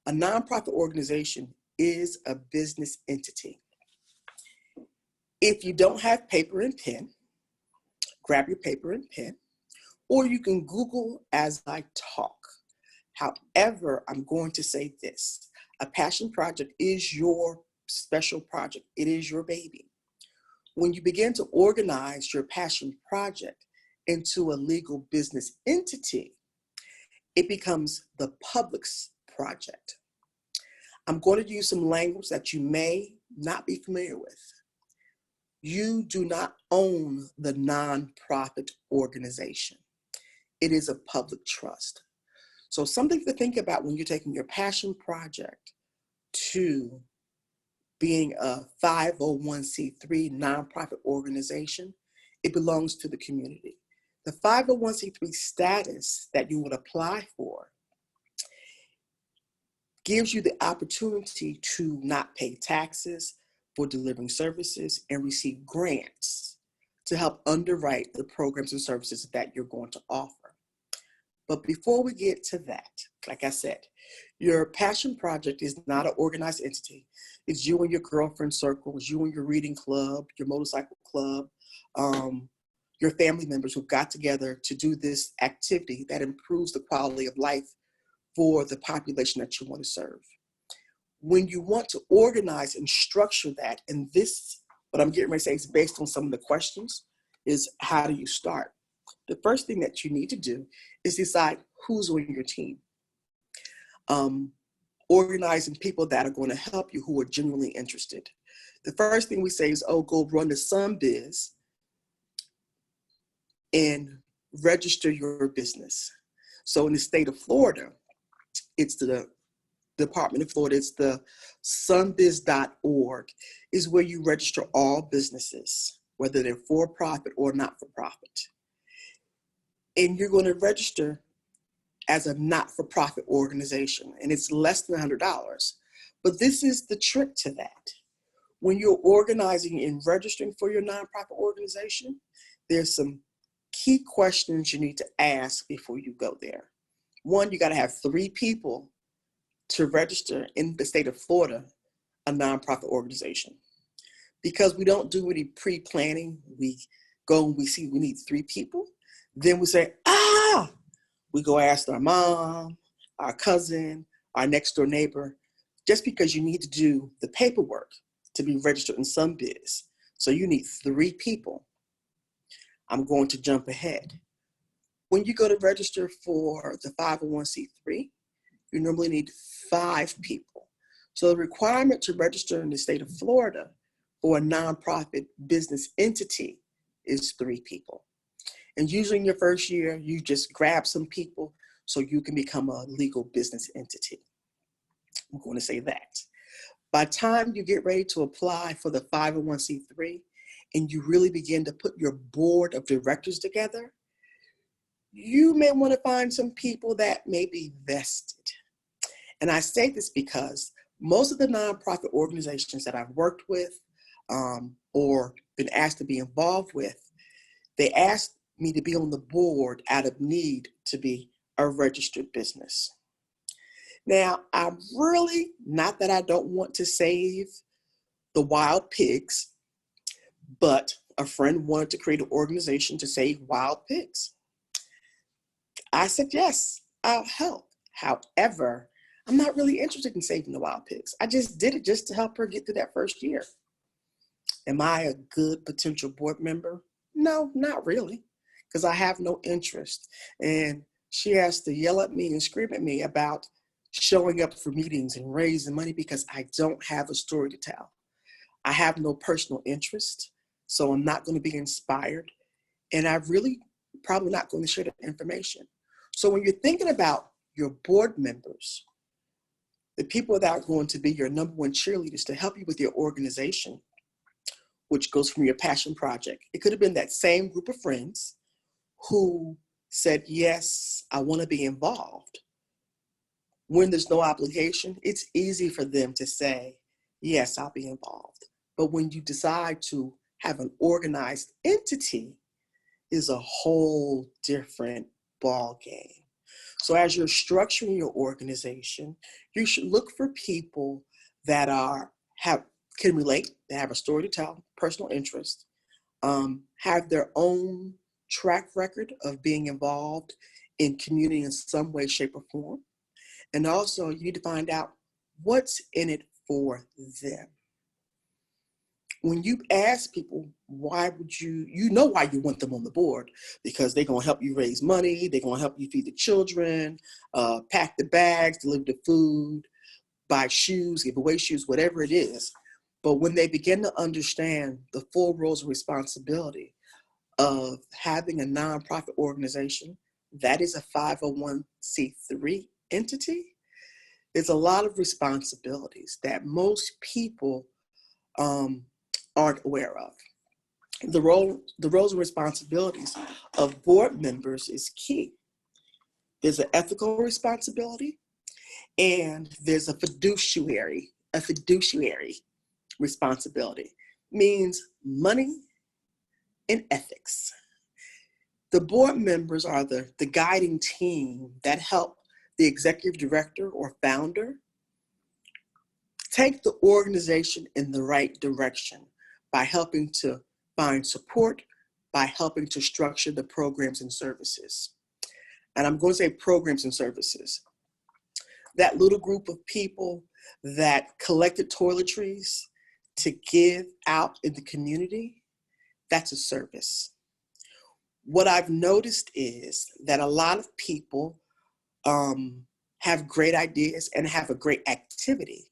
A nonprofit organization is a business entity. If you don't have paper and pen, grab your paper and pen, or you can Google as I talk. However, I'm going to say this. A passion project is your special project. It is your baby. When you begin to organize your passion project into a legal business entity, it becomes the public's project. I'm going to use some language that you may not be familiar with. You do not own the nonprofit organization. It is a public trust. So something to think about when you're taking your passion project to being a 501c3 nonprofit organization, it belongs to the community. The 501c3 status that you would apply for gives you the opportunity to not pay taxes for delivering services and receive grants to help underwrite the programs and services that you're going to offer. But before we get to that, like I said, your passion project is not an organized entity. It's you and your girlfriend circle, it's you and your reading club, your motorcycle club, your family members who got together to do this activity that improves the quality of life for the population that you want to serve. When you want to organize and structure that, and this, what I'm getting ready to say is based on some of the questions, is how do you start? The first thing that you need to do is decide who's on your team. Organizing people that are going to help you who are genuinely interested. The first thing we say is, oh, go run the SunBiz and register your business. So in the state of Florida, it's the Department of Florida, it's the sunbiz.org is where you register all businesses, whether they're for-profit or not-for-profit. And you're going to register as a not-for-profit organization, and it's less than $100. But this is the trick to that. When you're organizing and registering for your nonprofit organization, there's some key questions you need to ask before you go there. One, you got to have 3 people to register in the state of Florida a nonprofit organization. Because we don't do any pre-planning, we go and we see we need 3 people. Then we say, we go ask our mom, our cousin, our next door neighbor, just because you need to do the paperwork to be registered in SunBiz. So you need 3 people. I'm going to jump ahead. When you go to register for the 501c3, you normally need 5 people. So the requirement to register in the state of Florida for a nonprofit business entity is 3 people. And usually in your first year, you just grab some people so you can become a legal business entity. I'm going to say that. By the time you get ready to apply for the 501c3 and you really begin to put your board of directors together, you may want to find some people that may be vested. And I say this because most of the nonprofit organizations that I've worked with or been asked to be involved with, they asked me to be on the board out of need to be a registered business. Now, I'm really, not that I don't want to save the wild pigs, but a friend wanted to create an organization to save wild pigs. I said, yes, I'll help. However, I'm not really interested in saving the wild pigs. I just did it just to help her get through that first year. Am I a good potential board member? No, not really, because I have no interest. And she has to yell at me and scream at me about showing up for meetings and raising money because I don't have a story to tell. I have no personal interest, so I'm not going to be inspired. And I really probably not going to share the information. So when you're thinking about your board members, the people that are going to be your number one cheerleaders to help you with your organization, which goes from your passion project. It could have been that same group of friends who said, yes, I want to be involved. When there's no obligation, it's easy for them to say, yes, I'll be involved. But when you decide to have an organized entity, is a whole different ball game. So as you're structuring your organization, you should look for people that can relate, they have a story to tell, personal interest, have their own track record of being involved in community in some way, shape, or form. And also you need to find out what's in it for them. When you ask people, why would you know why you want them on the board, because they're going to help you raise money, they're going to help you feed the children, pack the bags, deliver the food, buy shoes, give away shoes, whatever it is. But when they begin to understand the full roles and responsibility of having a nonprofit organization that is a 501c3 entity, there's a lot of responsibilities that most people aren't aware of. The roles and responsibilities of board members is key. There's an ethical responsibility, and there's a fiduciary responsibility. Means money and ethics. The board members are the guiding team that help the executive director or founder take the organization in the right direction by helping to find support, by helping to structure the programs and services. And I'm going to say programs and services. That little group of people that collected toiletries to give out in the community, that's a service. What I've noticed is that a lot of people have great ideas and have a great activity,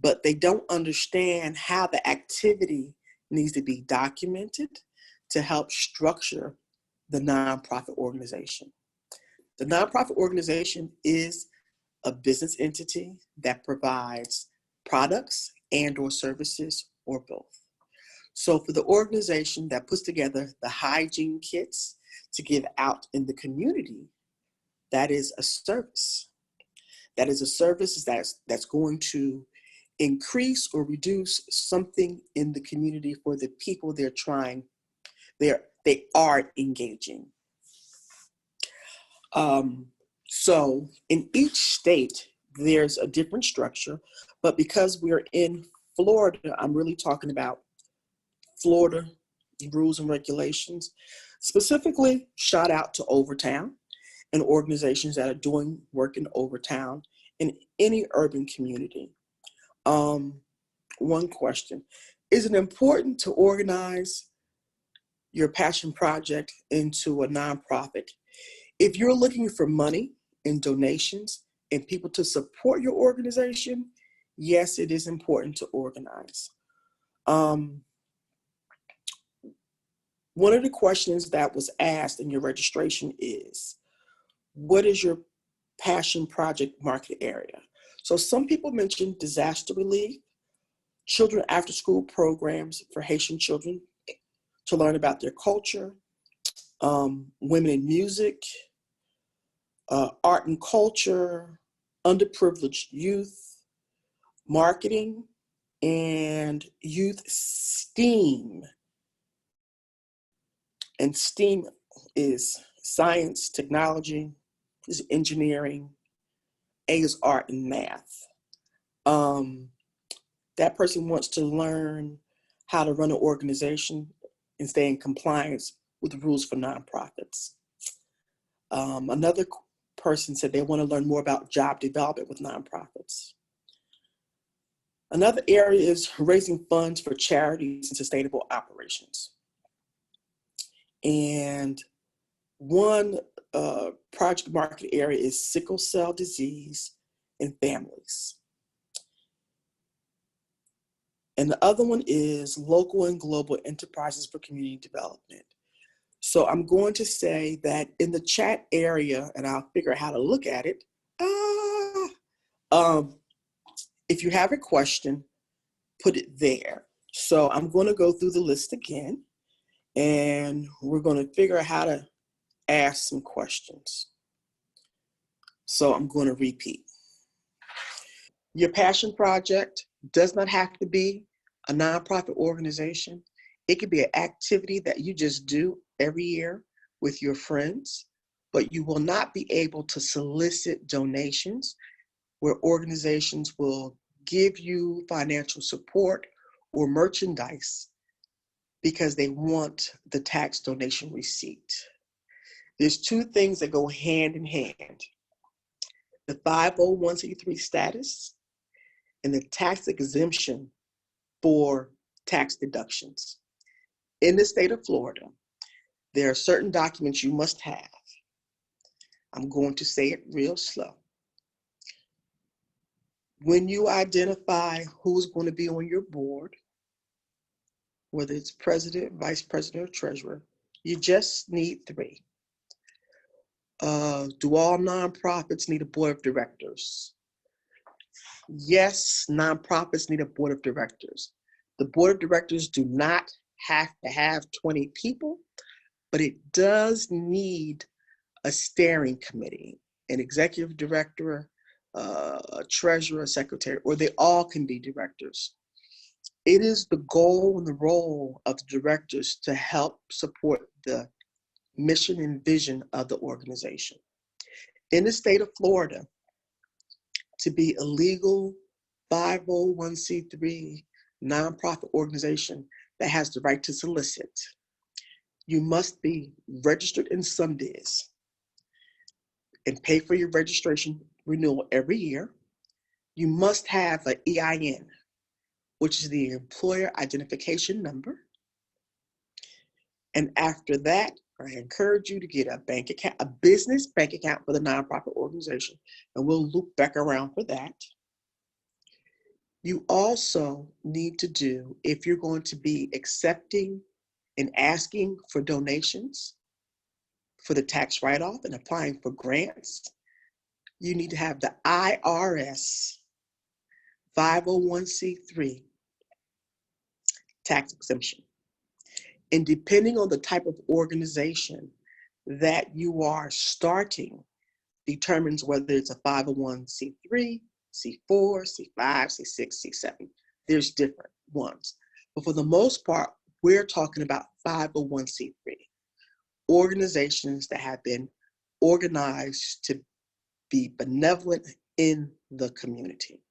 but they don't understand how the activity needs to be documented to help structure the nonprofit organization. The nonprofit organization is a business entity that provides products and or services or both. So for the organization that puts together the hygiene kits to give out in the community, that is a service. That is a service that's going to increase or reduce something in the community for the people they are engaging. So in each state, there's a different structure, but because we're in Florida, I'm really talking about Florida rules and regulations. Specifically, shout out to Overtown and organizations that are doing work in Overtown in any urban community. One question, is it important to organize your passion project into a nonprofit? If you're looking for money and donations and people to support your organization, yes, it is important to organize. One of the questions that was asked in your registration is, what is your passion project market area? So some people mentioned disaster relief, children after school programs for Haitian children to learn about their culture, women in music, art and culture, underprivileged youth, marketing, and youth STEAM. And STEAM is science, technology, is engineering, A is art and math. That person wants to learn how to run an organization and stay in compliance with the rules for nonprofits. Another person said they want to learn more about job development with nonprofits. Another area is raising funds for charities and sustainable operations. And one project market area is sickle cell disease and families. And the other one is local and global enterprises for community development. So I'm going to say that in the chat area, and I'll figure out how to look at it. If you have a question, put it there. So I'm going to go through the list again, and we're going to figure out how to ask some questions. So I'm going to repeat. Your passion project does not have to be a nonprofit organization. It could be an activity that you just do every year with your friends, but you will not be able to solicit donations where organizations will give you financial support or merchandise because they want the tax donation receipt. There's two things that go hand in hand: the 501c3 status and the tax exemption for tax deductions. In the state of Florida, there are certain documents you must have. I'm going to say it real slow. When you identify who's going to be on your board, whether it's president, vice president, or treasurer, you just need 3. Do all nonprofits need a board of directors? Yes, nonprofits need a board of directors. The board of directors do not have to have 20 people, but it does need a steering committee, an executive director, a treasurer, a secretary, or they all can be directors. It is the goal and the role of the directors to help support the mission and vision of the organization. In the state of Florida, to be a legal 501c3 nonprofit organization that has the right to solicit, you must be registered in SunBiz and pay for your registration renewal every year. You must have an EIN, which is the employer identification number. And after that, I encourage you to get a bank account, a business bank account for the nonprofit organization, and we'll loop back around for that. You also need to do, if you're going to be accepting and asking for donations for the tax write-off and applying for grants, you need to have the IRS 501c3 tax exemption. And depending on the type of organization that you are starting determines whether it's a 501c3, C4, C5, C6, C7. There's different ones. But for the most part, we're talking about 501c3, organizations that have been organized to be benevolent in the community.